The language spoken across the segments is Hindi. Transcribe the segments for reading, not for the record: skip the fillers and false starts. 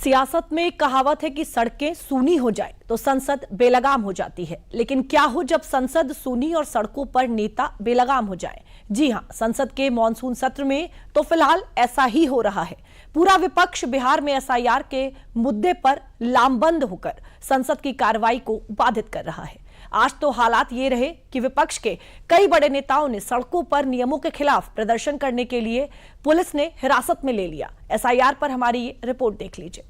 सियासत में एक कहावत है कि सड़कें सूनी हो जाए तो संसद बेलगाम हो जाती है, लेकिन क्या हो जब संसद सूनी और सड़कों पर नेता बेलगाम हो जाए। जी हां, संसद के मॉनसून सत्र में तो फिलहाल ऐसा ही हो रहा है। पूरा विपक्ष बिहार में एसआईआर के मुद्दे पर लामबंद होकर संसद की कार्रवाई को बाधित कर रहा है। आज तो हालात ये रहे कि विपक्ष के कई बड़े नेताओं ने सड़कों पर नियमों के खिलाफ प्रदर्शन करने के लिए पुलिस ने हिरासत में ले लिया। एसआईआर पर हमारी ये रिपोर्ट देख लीजिए।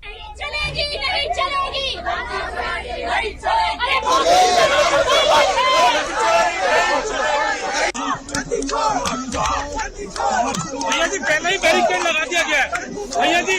नहीं चलेगी, नहीं चलेगी, नहीं चलेगी। भैया जी पहले ही बैरिकेड लगा दिया गया है। भैया जी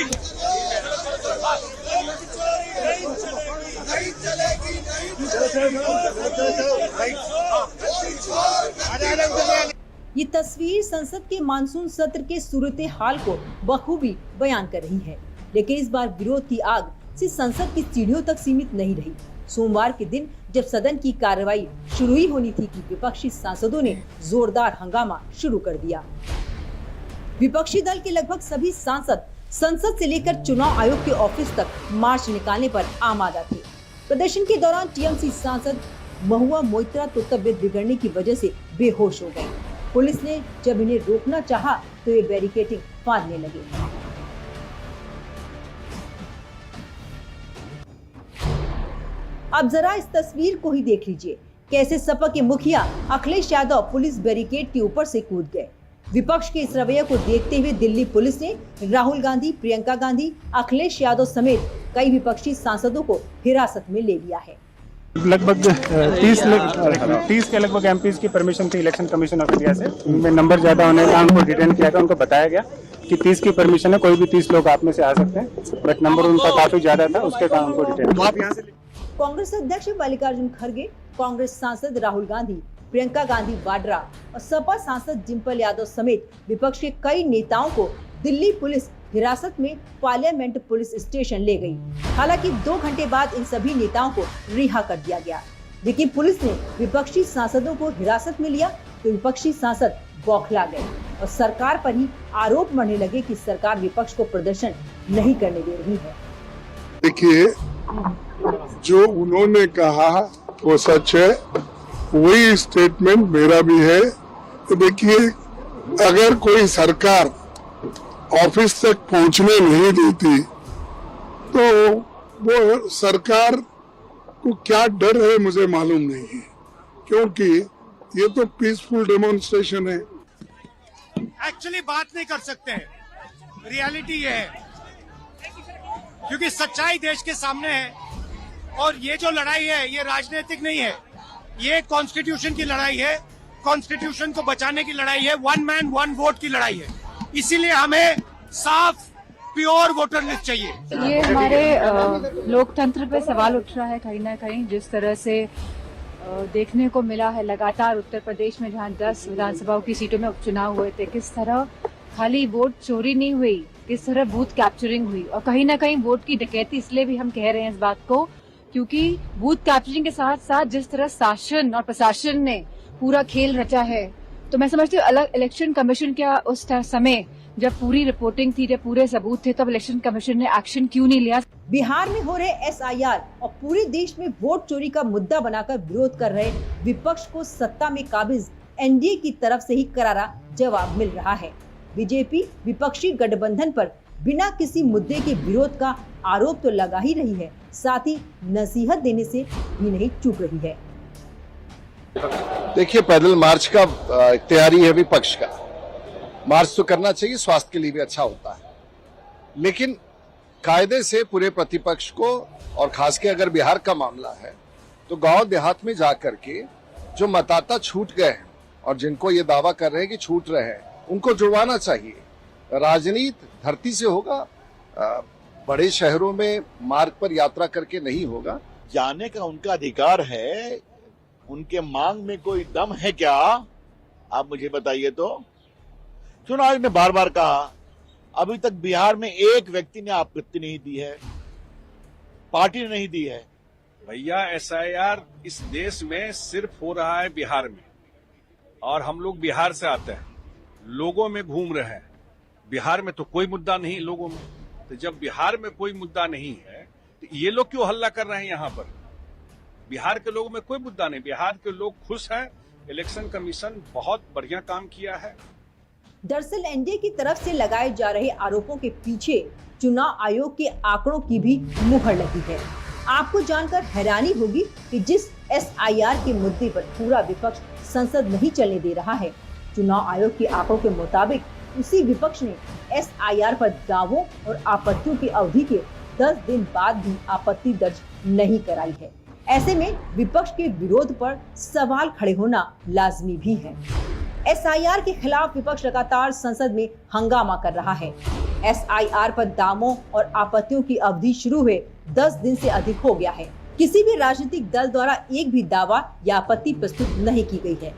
ये तस्वीर संसद के मानसून सत्र के सूरत हाल को बखूबी बयान कर रही है, लेकिन इस बार विरोध की आग सिर्फ संसद की सीढ़ियों तक सीमित नहीं रही। सोमवार के दिन जब सदन की कार्रवाई शुरू ही होनी थी कि विपक्षी सांसदों ने जोरदार हंगामा शुरू कर दिया। विपक्षी दल के लगभग सभी सांसद संसद से लेकर चुनाव आयोग के ऑफिस तक मार्च निकालने पर आमादा थे। प्रदर्शन के दौरान टीएमसी सांसद महुआ मोइत्रा तो तबियत बिगड़ने की वजह से बेहोश हो गए। पुलिस ने जब इन्हें रोकना चाहा तो ये बैरिकेडिंग फाड़ने लगे। अब जरा इस तस्वीर को ही देख लीजिए, कैसे सपा के मुखिया अखिलेश यादव पुलिस बैरिकेड के ऊपर से कूद गए। विपक्ष के इस रवैये को देखते हुए दिल्ली पुलिस ने राहुल गांधी, प्रियंका गांधी, अखिलेश यादव समेत कई विपक्षी सांसदों को हिरासत में ले लिया है। लगभग 30 के लगभग एमपीज की परमिशन थी इलेक्शन कमीशन ऑफ इंडिया से। उनमें नंबर ज्यादा होने का उनको डिटेन किया गया। उनको बताया गया कि 30 की परमिशन है, कोई भी 30 लोग आप में से आ सकते हैं, बट नंबर उनका काफी ज्यादा था, उसके कारण उनको डिटेन। कांग्रेस अध्यक्ष मल्लिकार्जुन खड़गे, कांग्रेस सांसद राहुल गांधी, प्रियंका गांधी वाड्रा और सपा सांसद डिंपल यादव समेत विपक्ष के कई नेताओं को दिल्ली पुलिस हिरासत में पार्लियामेंट पुलिस स्टेशन ले गई। हालांकि 2 घंटे बाद इन सभी नेताओं को रिहा कर दिया गया, लेकिन पुलिस ने विपक्षी सांसदों को हिरासत में लिया तो विपक्षी सांसद बौखला गए और सरकार पर ही आरोप मढ़ने लगे कि सरकार विपक्ष को प्रदर्शन नहीं करने दे रही है। देखिए, जो उन्होंने कहा वो सच है, वही स्टेटमेंट मेरा भी है। तो देखिए, अगर कोई सरकार ऑफिस तक पहुंचने नहीं देती तो वो सरकार को क्या डर है मुझे मालूम नहीं है, क्योंकि ये तो पीसफुल डेमोन्स्ट्रेशन है। एक्चुअली बात नहीं कर सकते हैं, रियलिटी ये है, क्योंकि सच्चाई देश के सामने है। और ये जो लड़ाई है ये राजनीतिक नहीं है, ये कॉन्स्टिट्यूशन की लड़ाई है, कॉन्स्टिट्यूशन को बचाने की लड़ाई है, 1 मैन 1 वोट की लड़ाई है। इसीलिए हमें साफ प्योर वोटर लिस्ट चाहिए। ये हमारे लोकतंत्र पे सवाल उठ रहा है कहीं ना कहीं। जिस तरह से देखने को मिला है लगातार उत्तर प्रदेश में, जहां 10 विधानसभाओं की सीटों में उपचुनाव हुए थे, किस तरह खाली वोट चोरी नहीं हुई, किस तरह बूथ कैप्चरिंग हुई और कहीं ना कहीं वोट की डकैती। इसलिए भी हम कह रहे हैं इस बात को, क्योंकि बूथ कैप्चरिंग के साथ साथ जिस तरह शासन और प्रशासन ने पूरा खेल रचा है, तो मैं समझती हूँ अलग इलेक्शन कमीशन क्या उस समय जब पूरी रिपोर्टिंग थी, जब पूरे सबूत थे, तब इलेक्शन कमीशन ने एक्शन क्यों नहीं लिया। बिहार में हो रहे एसआईआर और पूरे देश में वोट चोरी का मुद्दा बनाकर विरोध कर रहे विपक्ष को सत्ता में काबिज एनडीए की तरफ से ही करारा जवाब मिल रहा है। बीजेपी विपक्षी गठबंधन पर बिना किसी मुद्दे के विरोध का आरोप तो लगा ही रही है, साथ ही नसीहत देने से भी नहीं चूक रही है। देखिए, पैदल मार्च का तैयारी है विपक्ष का, मार्च तो करना चाहिए, स्वास्थ्य के लिए भी अच्छा होता है, लेकिन कायदे से पूरे प्रतिपक्ष को, और खास के अगर बिहार का मामला है तो गांव देहात में जाकर के जो मतदाता छूट गए हैं और जिनको ये दावा कर रहे हैं कि छूट रहे हैं, उनको जुड़वाना चाहिए। राजनीति धरती से होगा, बड़े शहरों में मार्ग पर यात्रा करके नहीं होगा। जाने का उनका अधिकार है, उनके मांग में कोई दम है क्या, आप मुझे बताइए। तो चुनाव में बार बार कहा, अभी तक बिहार में एक व्यक्ति ने आपत्ति नहीं दी है, पार्टी ने नहीं दी है। भैया, एसआईआर इस देश में सिर्फ हो रहा है बिहार में, और हम लोग बिहार से आते हैं, लोगों में घूम रहे हैं। बिहार में तो कोई मुद्दा नहीं लोगों में, तो जब बिहार में कोई मुद्दा नहीं है तो ये लोग क्यों हल्ला कर रहे हैं यहाँ पर? बिहार के लोगों में कोई मुद्दा नहीं, बिहार के लोग खुश हैं। इलेक्शन कमीशन बहुत बढ़िया काम किया है। दरअसल एनडीए की तरफ से लगाए जा रहे आरोपों के पीछे चुनाव आयोग के आंकड़ों की भी मुहर लगी है। आपको जानकर हैरानी होगी कि जिस एसआईआर के मुद्दे पर पूरा विपक्ष संसद नहीं चलने दे रहा है, चुनाव आयोग के आंकड़ों के मुताबिक उसी विपक्ष ने एसआईआर पर दावों और आपत्तियों की अवधि के 10 दिन बाद भी आपत्ति दर्ज नहीं कराई है। ऐसे में विपक्ष के विरोध पर सवाल खड़े होना लाजमी भी है। एसआईआर के खिलाफ विपक्ष लगातार संसद में हंगामा कर रहा है। एसआईआर पर दावों और आपत्तियों की अवधि शुरू हुए 10 दिन से अधिक हो गया है। किसी भी राजनीतिक दल द्वारा एक भी दावा या आपत्ति प्रस्तुत नहीं की गई है।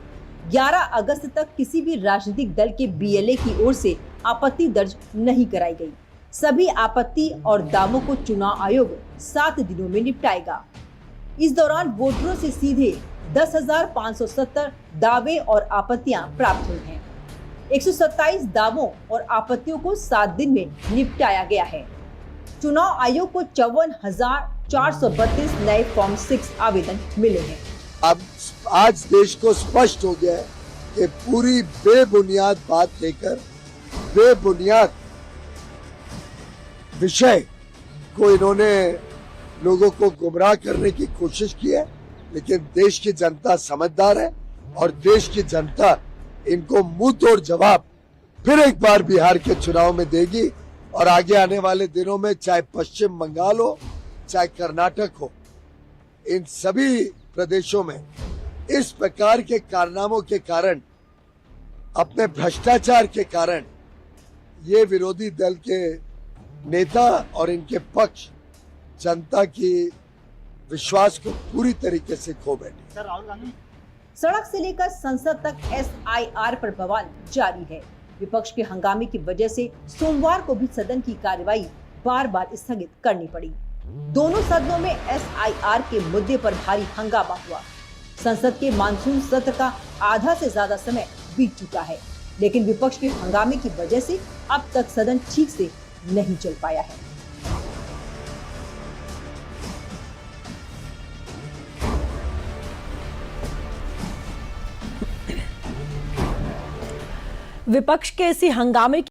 11 अगस्त तक किसी भी राजनीतिक दल के बीएलए की ओर से आपत्ति दर्ज नहीं कराई गई। सभी आपत्ति और दावों को चुनाव आयोग 7 दिनों में निपटाएगा। इस दौरान वोटरों से सीधे 10,570 दावे और आपत्तियां प्राप्त हुई हैं। 127 दावों और आपत्तियों को 7 दिन में निपटाया गया है। चुनाव आयोग को 54,432 नए फॉर्म 6 आवेदन मिले हैं। अब आज देश को स्पष्ट हो गया है कि पूरी बेबुनियाद बात लेकर बेबुनियाद विषय को इन्होंने लोगों को गुमराह करने की कोशिश की है, लेकिन देश की जनता समझदार है और देश की जनता इनको मुंह तोड़ जवाब फिर एक बार बिहार के चुनाव में देगी। और आगे आने वाले दिनों में चाहे पश्चिम बंगाल हो चाहे कर्नाटक हो, इन सभी प्रदेशों में इस प्रकार के कारनामों के कारण, अपने भ्रष्टाचार के कारण ये विरोधी दल के नेता और इनके पक्ष जनता की विश्वास को पूरी तरीके से खो बैठे। सड़क से लेकर संसद तक एसआईआर पर बवाल जारी है। विपक्ष के हंगामे की वजह से सोमवार को भी सदन की कार्यवाही बार बार स्थगित करनी पड़ी। दोनों सदनों में एसआईआर के मुद्दे पर भारी हंगामा हुआ। संसद के मानसून सत्र का आधा से ज्यादा समय बीत चुका है, लेकिन विपक्ष के हंगामे की वजह से अब तक सदन ठीक से नहीं चल पाया है। विपक्ष के इसी हंगामे